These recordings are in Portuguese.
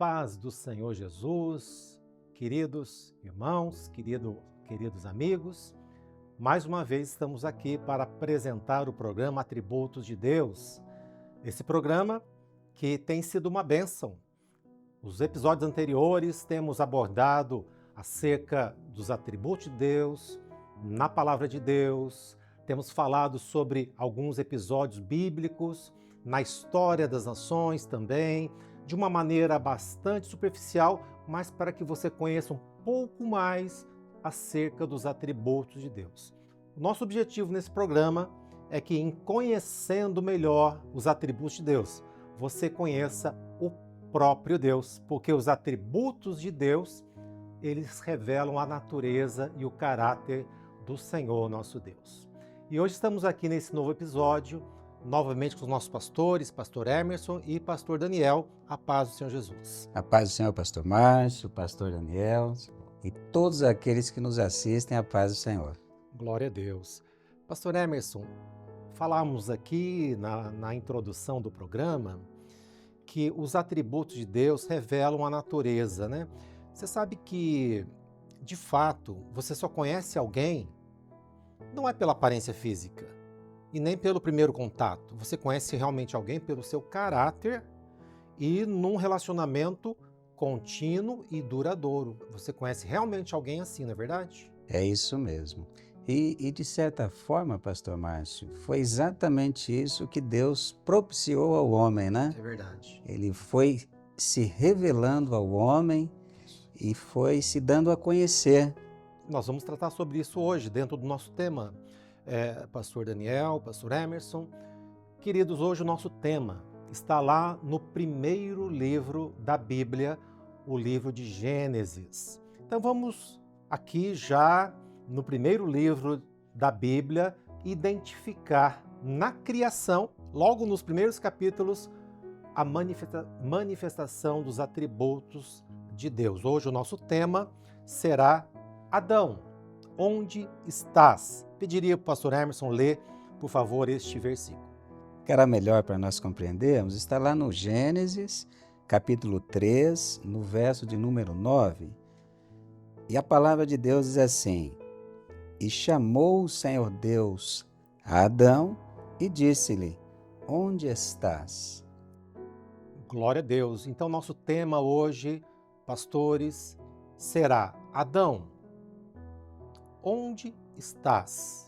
paz do Senhor Jesus, queridos irmãos, queridos amigos, mais uma vez estamos aqui para apresentar o programa Atributos de Deus. Esse programa que tem sido uma bênção. Os episódios anteriores temos abordado acerca dos atributos de Deus, na palavra de Deus, temos falado sobre alguns episódios bíblicos, na história das nações também, de uma maneira bastante superficial, mas para que você conheça um pouco mais acerca dos atributos de Deus. O nosso objetivo nesse programa é que, em conhecendo melhor os atributos de Deus, você conheça o próprio Deus, porque os atributos de Deus, eles revelam a natureza e o caráter do Senhor nosso Deus. E hoje estamos aqui nesse novo episódio, novamente com os nossos pastores, pastor Emerson e pastor Daniel. A paz do Senhor Jesus. A paz do Senhor, pastor Márcio, pastor Daniel e todos aqueles que nos assistem, a paz do Senhor. Glória a Deus. Pastor Emerson, falamos aqui na introdução do programa que os atributos de Deus revelam a natureza, né? Você sabe que, de fato, você só conhece alguém, não é pela aparência física e nem pelo primeiro contato. Você conhece realmente alguém pelo seu caráter e num relacionamento contínuo e duradouro. Você conhece realmente alguém assim, não é verdade? É isso mesmo. E de certa forma, pastor Márcio, foi exatamente isso que Deus propiciou ao homem, né? É verdade. Ele foi se revelando ao homem e foi se dando a conhecer. Nós vamos tratar sobre isso hoje, dentro do nosso tema. Pastor Daniel, pastor Emerson. Queridos, hoje o nosso tema está lá no primeiro livro da Bíblia, o livro de Gênesis. Então vamos aqui já no primeiro livro da Bíblia identificar na criação, logo nos primeiros capítulos, a manifestação dos atributos de Deus. Hoje o nosso tema será Adão, onde estás? Pediria para o pastor Emerson ler, por favor, este versículo. Que era melhor para nós compreendermos, está lá no Gênesis, capítulo 3, no verso de número 9. E a palavra de Deus diz assim: E chamou o Senhor Deus a Adão e disse-lhe: Onde estás? Glória a Deus. Então, nosso tema hoje, pastores, será Adão, onde estás?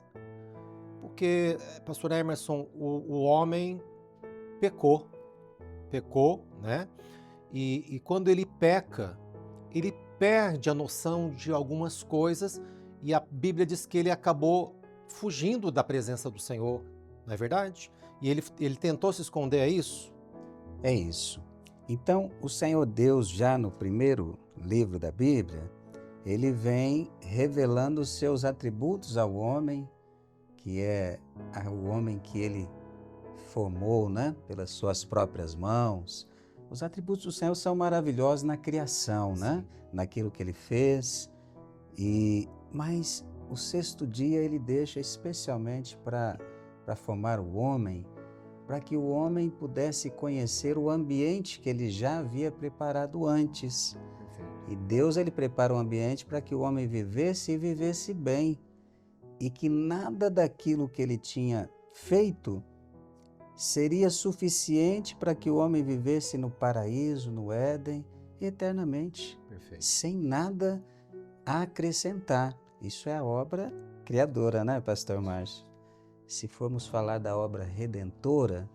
Porque, pastor Emerson, o homem pecou, né? E quando ele peca, ele perde a noção de algumas coisas e a Bíblia diz que ele acabou fugindo da presença do Senhor, não é verdade? E ele tentou se esconder, é isso? É isso. Então, o Senhor Deus, já no primeiro livro da Bíblia, ele vem revelando os seus atributos ao homem, que é o homem que ele formou, né, pelas suas próprias mãos. Os atributos do Senhor são maravilhosos na criação, né, naquilo que ele fez. Mas o sexto dia ele deixa especialmente para formar o homem, para que o homem pudesse conhecer o ambiente que ele já havia preparado antes. E Deus ele prepara um ambiente para que o homem vivesse e vivesse bem. E que nada daquilo que ele tinha feito seria suficiente para que o homem vivesse no paraíso, no Éden, eternamente. Perfeito. Sem nada a acrescentar. Isso é a obra criadora, né, pastor Márcio? Se formos falar da obra redentora,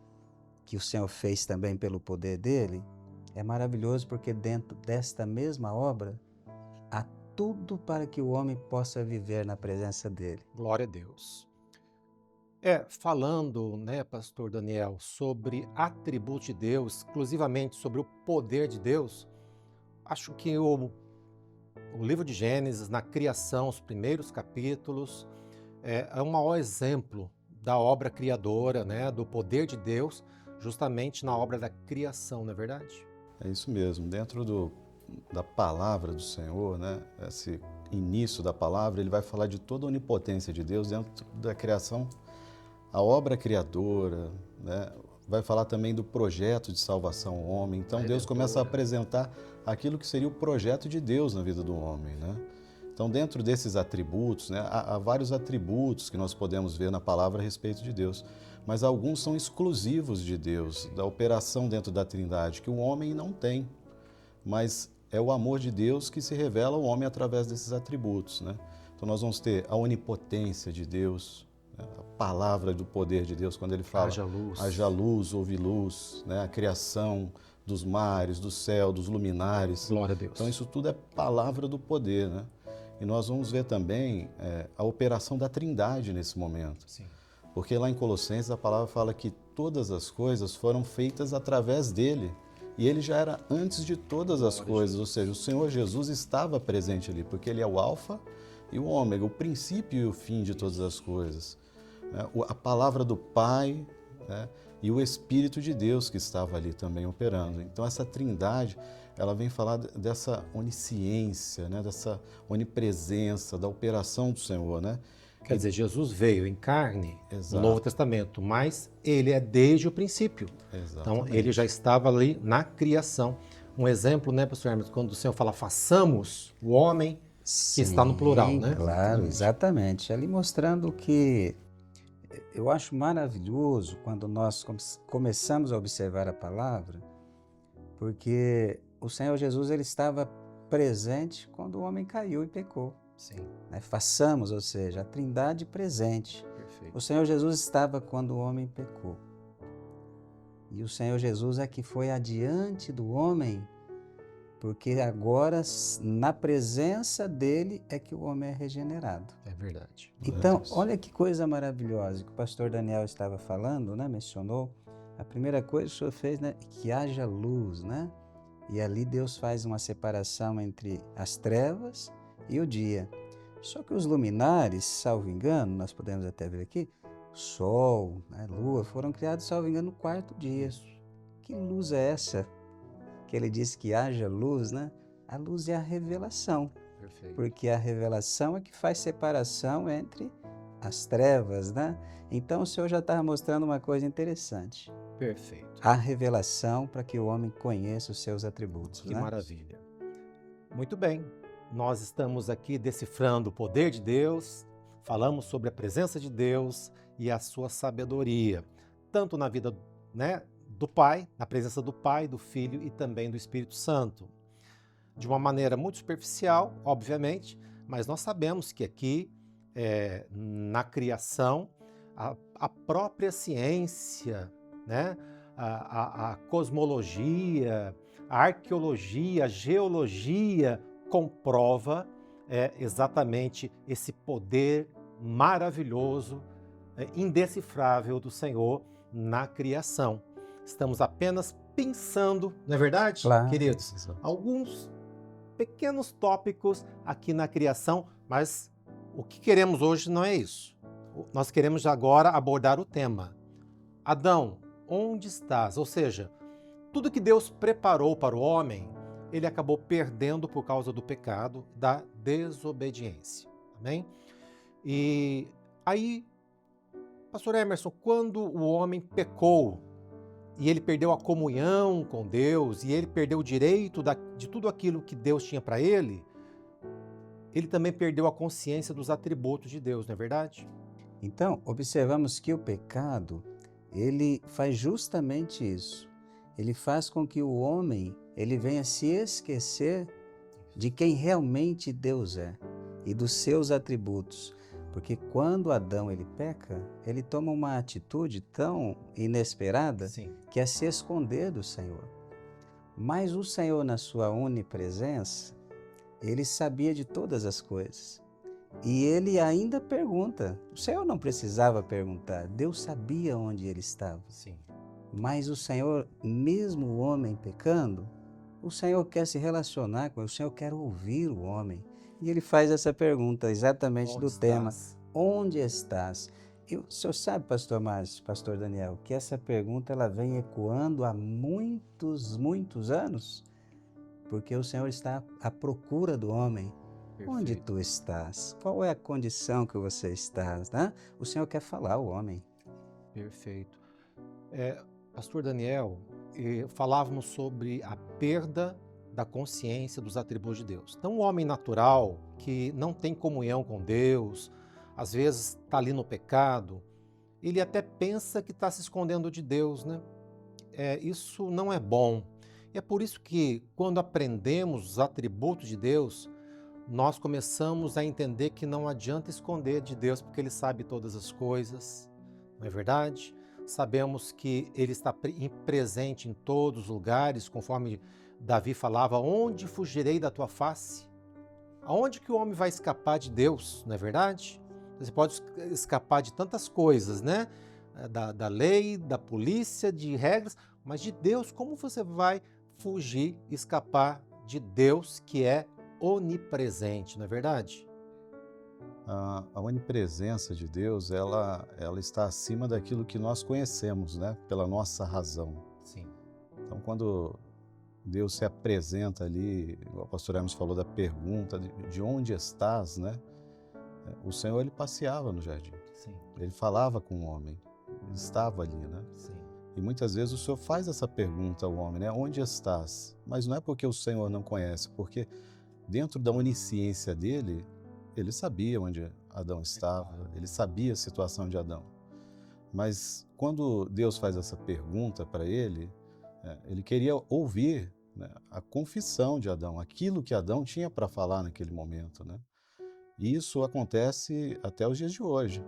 que o Senhor fez também pelo poder dele, é maravilhoso porque dentro desta mesma obra há tudo para que o homem possa viver na presença dele. Glória a Deus. Falando, né, pastor Daniel, sobre atributos de Deus, exclusivamente sobre o poder de Deus, acho que o livro de Gênesis, na criação, os primeiros capítulos, é um maior exemplo da obra criadora, né, do poder de Deus, justamente na obra da criação, não é verdade? É isso mesmo. Dentro da palavra do Senhor, né, esse início da palavra, ele vai falar de toda a onipotência de Deus dentro da criação, a obra criadora, né, vai falar também do projeto de salvação ao homem. Então Deus começa a apresentar aquilo que seria o projeto de Deus na vida do homem, né? Então, dentro desses atributos, né, há vários atributos que nós podemos ver na palavra a respeito de Deus, mas alguns são exclusivos de Deus, da operação dentro da Trindade, que o homem não tem, mas é o amor de Deus que se revela ao homem através desses atributos, né? Então, nós vamos ter a onipotência de Deus, né, a palavra do poder de Deus, quando ele fala haja luz, houve luz, né, a criação dos mares, do céu, dos luminares. Glória a Deus. Então, isso tudo é palavra do poder, né? E nós vamos ver também a operação da Trindade nesse momento. Sim. Porque lá em Colossenses a palavra fala que todas as coisas foram feitas através dele. E ele já era antes de todas as coisas, ou seja, o Senhor Jesus estava presente ali, porque ele é o alfa e o ômega, o princípio e o fim de todas as coisas. A palavra do Pai, né, e o Espírito de Deus que estava ali também operando. Então essa Trindade, ela vem falar dessa onisciência, né, dessa onipresença, da operação do Senhor, né? Quer dizer, Jesus veio em carne Exato. no Novo Testamento, mas ele é desde o princípio. Exatamente. Então, ele já estava ali na criação. Um exemplo, né, pastor Hermes, quando o Senhor fala façamos o homem, que está no plural, né? Claro, exatamente. Ali mostrando que eu acho maravilhoso quando nós começamos a observar a palavra, porque o Senhor Jesus ele estava presente quando o homem caiu e pecou. Sim. Né? Façamos, ou seja, a Trindade presente. Perfeito. O Senhor Jesus estava quando o homem pecou. E o Senhor Jesus é que foi adiante do homem, porque agora, na presença dele, é que o homem é regenerado. É verdade. Então, olha que coisa maravilhosa que o pastor Daniel estava falando, né? Mencionou. A primeira coisa que o Senhor fez, né? Que haja luz, né? E ali Deus faz uma separação entre as trevas e o dia. Só que os luminares, salvo engano, nós podemos até ver aqui, Sol, né, Lua, foram criados, salvo engano, no quarto dia. Que luz é essa? Que ele disse que haja luz, né? A luz é a revelação. Perfeito. Porque a revelação é que faz separação entre as trevas, né? Então o Senhor já estava mostrando uma coisa interessante. Perfeito. A revelação para que o homem conheça os seus atributos. Que né? maravilha. Muito bem. Nós estamos aqui decifrando o poder de Deus, falamos sobre a presença de Deus e a sua sabedoria, tanto na vida, né, do Pai, na presença do Pai, do Filho e também do Espírito Santo. De uma maneira muito superficial, obviamente, mas nós sabemos que aqui, na criação, a própria ciência, né, a cosmologia, a arqueologia, a geologia, comprova exatamente esse poder maravilhoso, indecifrável do Senhor na criação. Estamos apenas pensando, não é verdade, Claro. queridos? Alguns pequenos tópicos aqui na criação, mas o que queremos hoje não é isso. Nós queremos agora abordar o tema. Adão, onde estás? Ou seja, tudo que Deus preparou para o homem, ele acabou perdendo por causa do pecado, da desobediência. Amém? E aí, pastor Emerson, quando o homem pecou e ele perdeu a comunhão com Deus e ele perdeu o direito de tudo aquilo que Deus tinha para ele também perdeu a consciência dos atributos de Deus, não é verdade? Então, observamos que o pecado, ele faz justamente isso. Ele faz com que o homem ele venha se esquecer de quem realmente Deus é e dos seus atributos. Porque quando Adão ele peca, ele toma uma atitude tão inesperada Sim. que é se esconder do Senhor. Mas o Senhor, na sua onipresença, ele sabia de todas as coisas. E ele ainda pergunta. O Senhor não precisava perguntar, Deus sabia onde ele estava. Sim. Mas o Senhor, mesmo o homem pecando, o Senhor quer se relacionar com ele, o Senhor quer ouvir o homem. E ele faz essa pergunta exatamente do tema, onde estás? E o senhor sabe, pastor Márcio, pastor Daniel, que essa pergunta ela vem ecoando há muitos, muitos anos, porque o Senhor está à procura do homem. Perfeito. Onde tu estás? Qual é a condição que você está? Né? O Senhor quer falar ao homem. Perfeito. Pastor Daniel, falávamos sobre a perda da consciência dos atributos de Deus. Então, o homem natural, que não tem comunhão com Deus, às vezes está ali no pecado, ele até pensa que está se escondendo de Deus, né? Isso não é bom. E é por isso que, quando aprendemos os atributos de Deus, nós começamos a entender que não adianta esconder de Deus, porque Ele sabe todas as coisas, não é verdade? Sabemos que Ele está presente em todos os lugares, conforme Davi falava: onde fugirei da tua face? Aonde que o homem vai escapar de Deus, não é verdade? Você pode escapar de tantas coisas, né? Da lei, da polícia, de regras, mas de Deus, como você vai fugir, escapar de Deus que é onipresente, não é verdade? A onipresença de Deus, ela está acima daquilo que nós conhecemos, né? Pela nossa razão. Sim. Então, quando Deus se apresenta ali, o pastor Hermes falou da pergunta de onde estás, né? O Senhor, ele passeava no jardim. Sim. Ele falava com o homem, ele estava ali, né? Sim. E muitas vezes o Senhor faz essa pergunta ao homem, né? Onde estás? Mas não é porque o Senhor não conhece, porque dentro da onisciência dele, ele sabia onde Adão estava, ele sabia a situação de Adão. Mas quando Deus faz essa pergunta para ele, ele queria ouvir, né, a confissão de Adão, aquilo que Adão tinha para falar naquele momento, né? E isso acontece até os dias de hoje.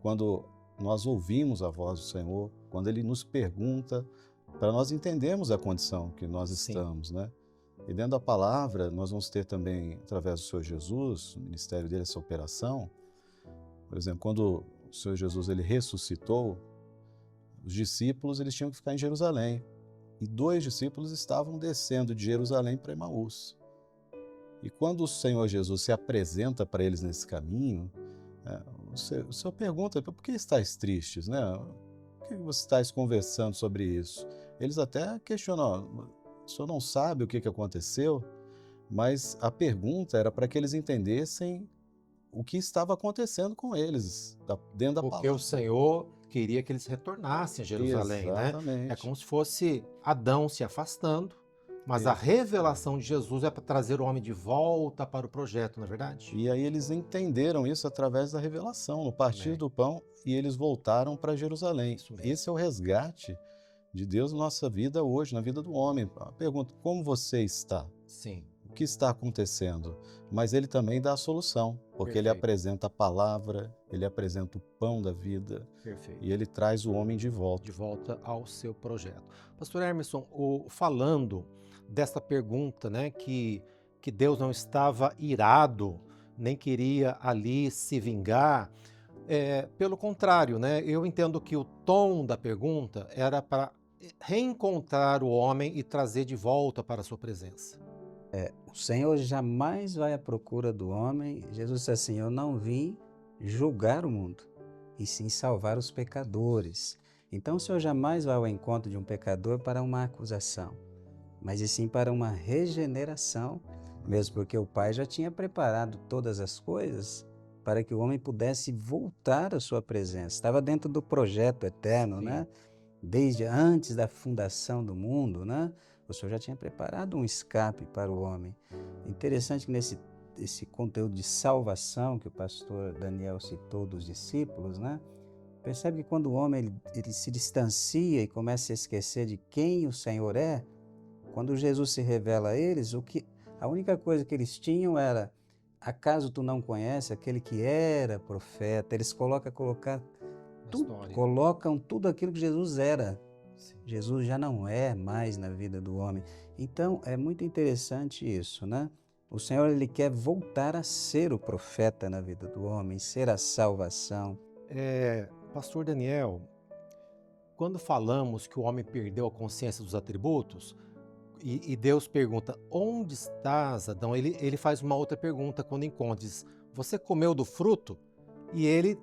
Quando nós ouvimos a voz do Senhor, quando Ele nos pergunta, para nós entendermos a condição que nós estamos, né? E dentro da palavra, nós vamos ter também, através do Senhor Jesus, o ministério dele, essa operação. Por exemplo, quando o Senhor Jesus ele ressuscitou, os discípulos eles tinham que ficar em Jerusalém. E 2 discípulos estavam descendo de Jerusalém para Emaús. E quando o Senhor Jesus se apresenta para eles nesse caminho, o Senhor pergunta: por que estáis tristes, né? Por que vocês estáis conversando sobre isso? Eles até questionam: o Senhor não sabe o que aconteceu? Mas a pergunta era para que eles entendessem o que estava acontecendo com eles, dentro da palavra. Porque o Senhor queria que eles retornassem a Jerusalém, Exatamente. né? É como se fosse Adão se afastando, mas a revelação de Jesus é para trazer o homem de volta para o projeto, não é verdade? E aí eles entenderam isso através da revelação, no partir do pão, e eles voltaram para Jerusalém. Esse é o resgate de Deus na nossa vida hoje, na vida do homem. A pergunta: como você está? Sim. O que está acontecendo? Mas ele também dá a solução, porque ele apresenta a palavra, ele apresenta o pão da vida. Perfeito. E ele traz o homem de volta. De volta ao seu projeto. Pastor Emerson, falando dessa pergunta, né, que Deus não estava irado, nem queria ali se vingar, pelo contrário, né, eu entendo que o tom da pergunta era para reencontrar o homem e trazer de volta para a sua presença. O Senhor jamais vai à procura do homem. Jesus disse assim: eu não vim julgar o mundo, e sim salvar os pecadores. Então o Senhor jamais vai ao encontro de um pecador para uma acusação, mas e sim para uma regeneração, mesmo porque o Pai já tinha preparado todas as coisas para que o homem pudesse voltar à sua presença. Estava dentro do projeto eterno, né? Desde antes da fundação do mundo, né? O Senhor já tinha preparado um escape para o homem. Interessante que esse conteúdo de salvação que o pastor Daniel citou dos discípulos, né? Percebe que quando o homem ele se distancia e começa a esquecer de quem o Senhor é, quando Jesus se revela a eles, a única coisa que eles tinham era: acaso tu não conheces aquele que era profeta? Eles colocam tudo aquilo que Jesus era. Sim. Jesus já não é mais na vida do homem. Então é muito interessante isso, né? O Senhor ele quer voltar a ser o profeta na vida do homem, ser a salvação. Pastor Daniel, quando falamos que o homem perdeu a consciência dos atributos, e Deus pergunta: onde estás, Adão? Ele faz uma outra pergunta quando encontra, diz: você comeu do fruto? E ele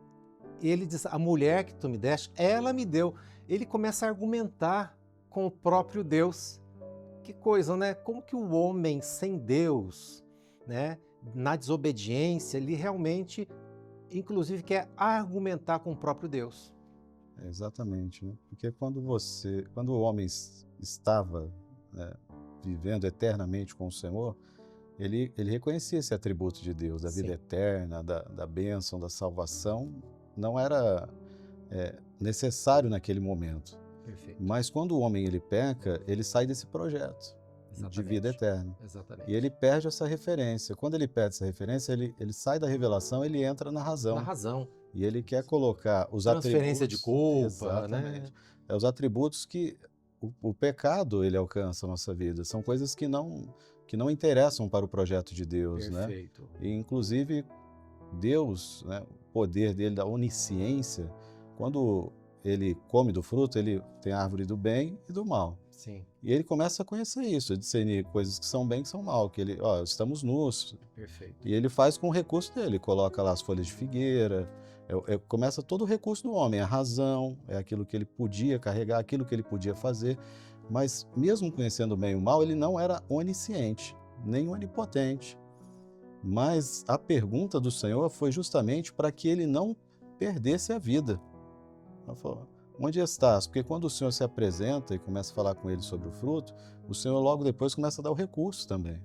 diz: a mulher que tu me deste, ela me deu. Ele começa a argumentar com o próprio Deus. Que coisa, né? Como que o homem sem Deus, né, na desobediência, ele realmente, inclusive, quer argumentar com o próprio Deus. Exatamente, né? Porque quando o homem estava, né, vivendo eternamente com o Senhor, ele reconhecia esse atributo de Deus, da vida Sim. eterna, da bênção, da salvação. Não era necessário naquele momento. Perfeito. Mas quando o homem ele peca, ele sai desse projeto de vida eterna. Exatamente. E ele perde essa referência. Quando ele perde essa referência, ele sai da revelação, ele entra na razão. Na razão. E ele quer colocar os Transferência atributos... de culpa, Exatamente. né? Os atributos que o pecado ele alcança a nossa vida. São coisas que não interessam para o projeto de Deus, né? Perfeito. E, inclusive, Deus, né, o poder dele, da onisciência, quando ele come do fruto, ele tem a árvore do bem e do mal. Sim. E ele começa a conhecer isso, a discernir coisas que são bem e que são mal, que ele, estamos nus. Perfeito. E ele faz com o recurso dele, coloca lá as folhas de figueira, começa todo o recurso do homem, a razão, é aquilo que ele podia carregar, aquilo que ele podia fazer, mas mesmo conhecendo o bem e o mal, ele não era onisciente, nem onipotente. Mas a pergunta do Senhor foi justamente para que ele não perdesse a vida. Ela falou: onde estás? Porque quando o Senhor se apresenta e começa a falar com ele sobre o fruto, o Senhor logo depois começa a dar o recurso também.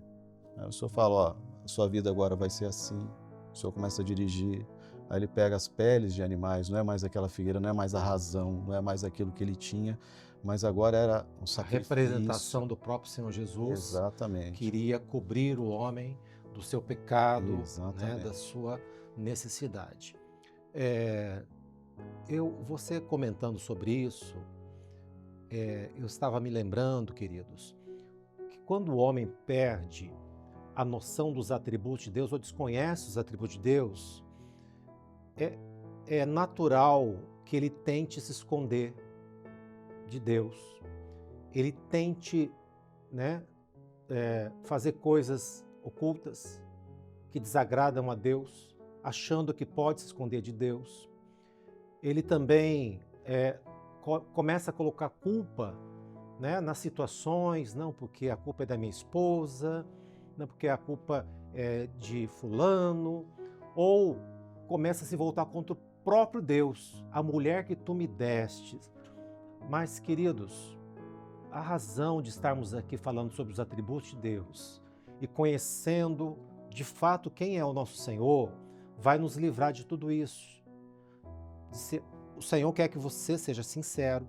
Aí o Senhor fala: a sua vida agora vai ser assim. O Senhor começa a dirigir. Aí ele pega as peles de animais, não é mais aquela figueira, não é mais a razão, não é mais aquilo que ele tinha, mas agora era um A sacrifício. representação do próprio Senhor Jesus. Exatamente. Queria cobrir o homem do seu pecado, né, Exatamente. da sua necessidade. Você comentando sobre isso, eu estava me lembrando, queridos, que quando o homem perde a noção dos atributos de Deus ou desconhece os atributos de Deus, é natural que ele tente se esconder de Deus. Ele tente, né, fazer coisas ocultas que desagradam a Deus, achando que pode se esconder de Deus. Ele também começa a colocar culpa, né, nas situações, não porque a culpa é da minha esposa, não porque a culpa é de fulano, ou começa a se voltar contra o próprio Deus, a mulher que tu me destes. Mas, queridos, a razão de estarmos aqui falando sobre os atributos de Deus e conhecendo de fato quem é o nosso Senhor, vai nos livrar de tudo isso. O Senhor quer que você seja sincero,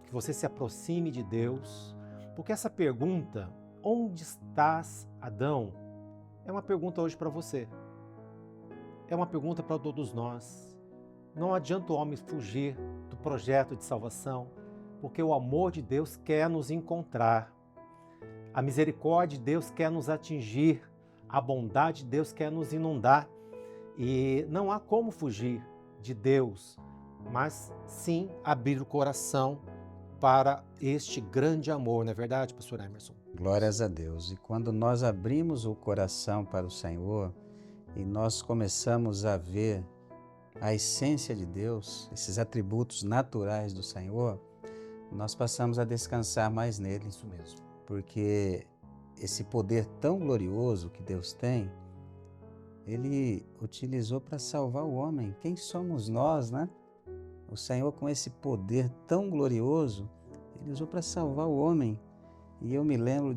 que você se aproxime de Deus, porque essa pergunta, onde estás, Adão, é uma pergunta hoje para você. É uma pergunta para todos nós. Não adianta o homem fugir do projeto de salvação, porque o amor de Deus quer nos encontrar. A misericórdia de Deus quer nos atingir. A bondade de Deus quer nos inundar. E não há como fugir de Deus, mas sim abrir o coração para este grande amor, não é verdade, pastor Emerson? Glórias a Deus. E quando nós abrimos o coração para o Senhor e nós começamos a ver a essência de Deus, esses atributos naturais do Senhor, nós passamos a descansar mais nele. Isso mesmo. Porque esse poder tão glorioso que Deus tem, Ele utilizou para salvar o homem. Quem somos nós, né? O Senhor, com esse poder tão glorioso, Ele usou para salvar o homem. E eu me lembro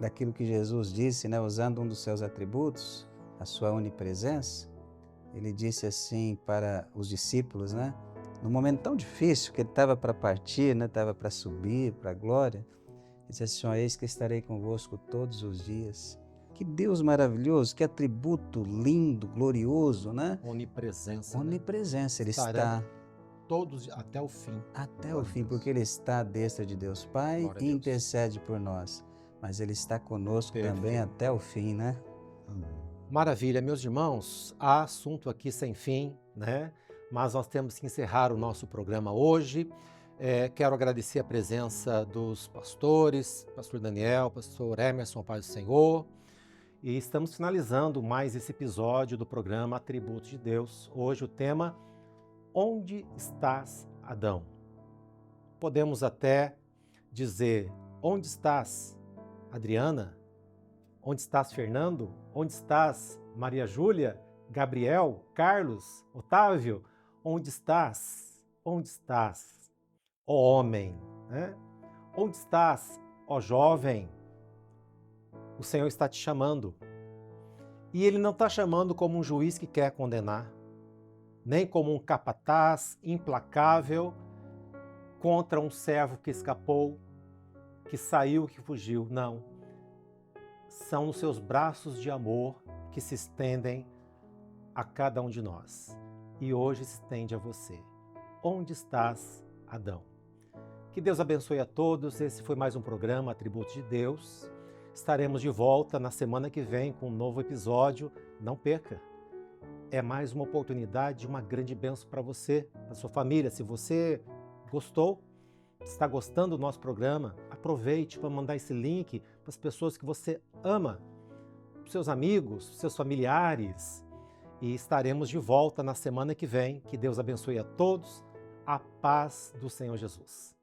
daquilo que Jesus disse, né? Usando um dos seus atributos, a sua onipresença. Ele disse assim para os discípulos, né? Num momento tão difícil que ele estava para partir, né? Estava para subir para a glória. Ele disse assim: eis que estarei convosco todos os dias. Que Deus maravilhoso, que atributo lindo, glorioso, né? Onipresença. Onipresença, Ele Estará está todos até o fim. até o fim, porque Ele está à destra de Deus Pai Glória a e Deus. intercede por nós. Mas Ele está conosco também Perfeito. até o fim, né? Amém. Maravilha, meus irmãos, há assunto aqui sem fim, né? Mas nós temos que encerrar o nosso programa hoje. Quero agradecer a presença dos pastores, pastor Daniel, pastor Emerson, Pai do Senhor. E estamos finalizando mais esse episódio do programa Atributos de Deus. Hoje o tema, onde estás, Adão? Podemos até dizer, onde estás, Adriana? Onde estás, Fernando? Onde estás, Maria Júlia, Gabriel, Carlos, Otávio? Onde estás? Onde estás, ó homem? Né? Onde estás, ó jovem? O Senhor está te chamando. E Ele não está chamando como um juiz que quer condenar, nem como um capataz implacável contra um servo que escapou, que saiu, que fugiu. Não. São os seus braços de amor que se estendem a cada um de nós. E hoje se estende a você. Onde estás, Adão? Que Deus abençoe a todos. Esse foi mais um programa Atributos de Deus. Estaremos de volta na semana que vem com um novo episódio. Não perca! É mais uma oportunidade, uma grande bênção para você, para sua família. Se você gostou, está gostando do nosso programa, aproveite para mandar esse link para as pessoas que você ama, para seus amigos, seus familiares. E estaremos de volta na semana que vem. Que Deus abençoe a todos. A paz do Senhor Jesus.